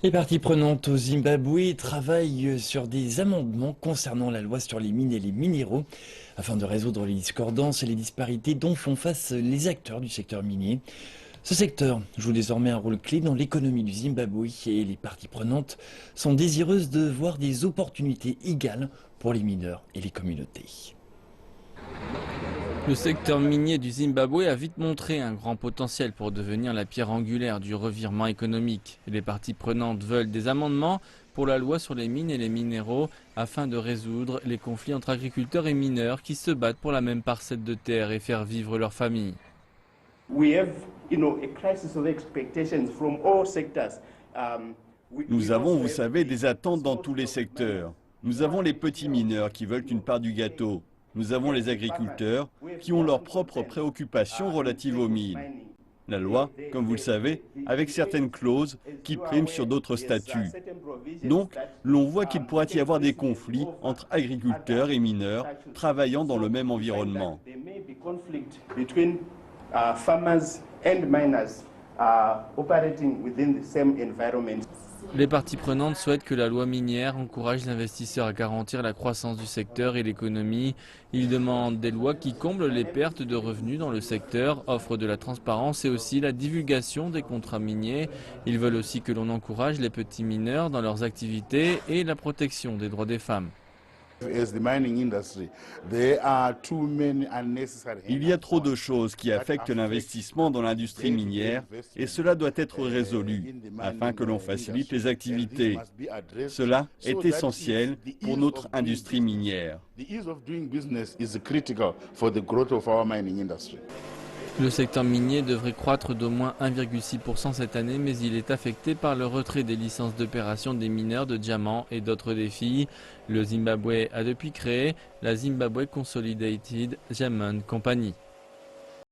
Les parties prenantes au Zimbabwe travaillent sur des amendements concernant la loi sur les mines et les minéraux afin de résoudre les discordances et les disparités dont font face les acteurs du secteur minier. Ce secteur joue désormais un rôle clé dans l'économie du Zimbabwe et les parties prenantes sont désireuses de voir des opportunités égales pour les mineurs et les communautés. Le secteur minier du Zimbabwe a vite montré un grand potentiel pour devenir la pierre angulaire du revirement économique. Les parties prenantes veulent des amendements pour la loi sur les mines et les minéraux afin de résoudre les conflits entre agriculteurs et mineurs qui se battent pour la même parcelle de terre et faire vivre leur famille. Nous avons, vous savez, des attentes dans tous les secteurs. Nous avons les petits mineurs qui veulent une part du gâteau. Nous avons les agriculteurs qui ont leurs propres préoccupations relatives aux mines. La loi, comme vous le savez, avec certaines clauses qui priment sur d'autres statuts. Donc, l'on voit qu'il pourrait y avoir des conflits entre agriculteurs et mineurs travaillant dans le même environnement. Les parties prenantes souhaitent que la loi minière encourage les investisseurs à garantir la croissance du secteur et l'économie. Ils demandent des lois qui comblent les pertes de revenus dans le secteur, offrent de la transparence et aussi la divulgation des contrats miniers. Ils veulent aussi que l'on encourage les petits mineurs dans leurs activités et la protection des droits des femmes. Il y a trop de choses qui affectent l'investissement dans l'industrie minière et cela doit être résolu afin que l'on facilite les activités. Cela est essentiel pour notre industrie minière. Le secteur minier devrait croître d'au moins 1,6% cette année, mais il est affecté par le retrait des licences d'opération des mineurs de diamants et d'autres défis. Le Zimbabwe a depuis créé la Zimbabwe Consolidated Diamond Company.